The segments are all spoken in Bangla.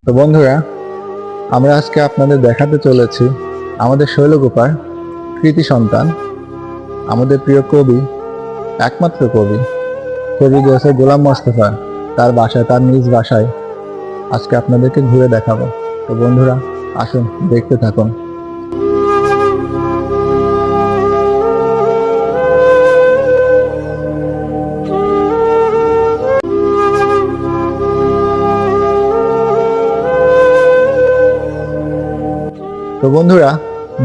তো বন্ধুরা, আমরা আজকে আপনাদের দেখাতে চলেছি আমাদের শৈলকুপার কৃতি সন্তান, আমাদের প্রিয় কবি, একমাত্র কবি কবি গেছে গোলাম মোস্তফা, তার বাসায়, তার নিজ বাসায় আজকে আপনাদেরকে ঘুরে দেখাবো। তো বন্ধুরা, আসুন দেখতে থাকুন। তো বন্ধুরা,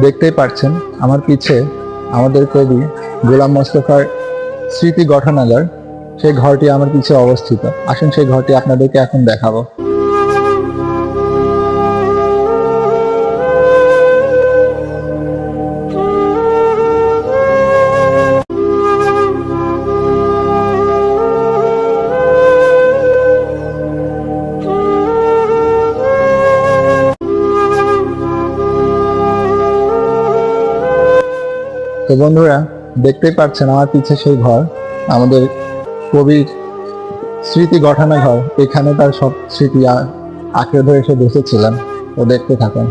দেখতেই পাচ্ছেন আমার পিছে আমাদের কবি গোলাম মোস্তফার স্মৃতি গঠনাগার, সেই ঘরটি আমার পিছে অবস্থিত। আসুন সেই ঘরটি আপনাদেরকে এখন দেখাবো। তো বন্ধুরা, দেখতেই পাচ্ছেন আমার পিছে সেই ঘর, আমাদের কবির স্মৃতি গঠনা ঘর। এখানে তার সব স্মৃতি আঁকড়ে ধরে এসে বসেছিলেন। ও দেখতে থাকেন।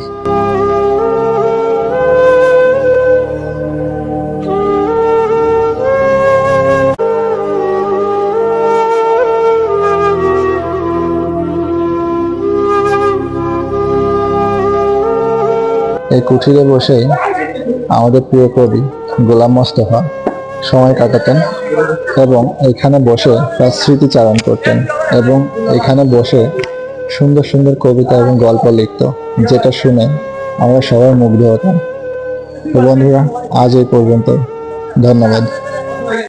এই কুঠিরে বসেই আমাদের প্রিয় কবি গোলাম মোস্তফা সময় কাটাতেন এবং এখানে বসে তার স্মৃতিচারণ করতেন এবং এখানে বসে সুন্দর সুন্দর কবিতা এবং গল্প লিখত, যেটা শুনে আমরা সবাই মুগ্ধ হতাম। তো বন্ধুরা, আজ এই পর্যন্ত। ধন্যবাদ।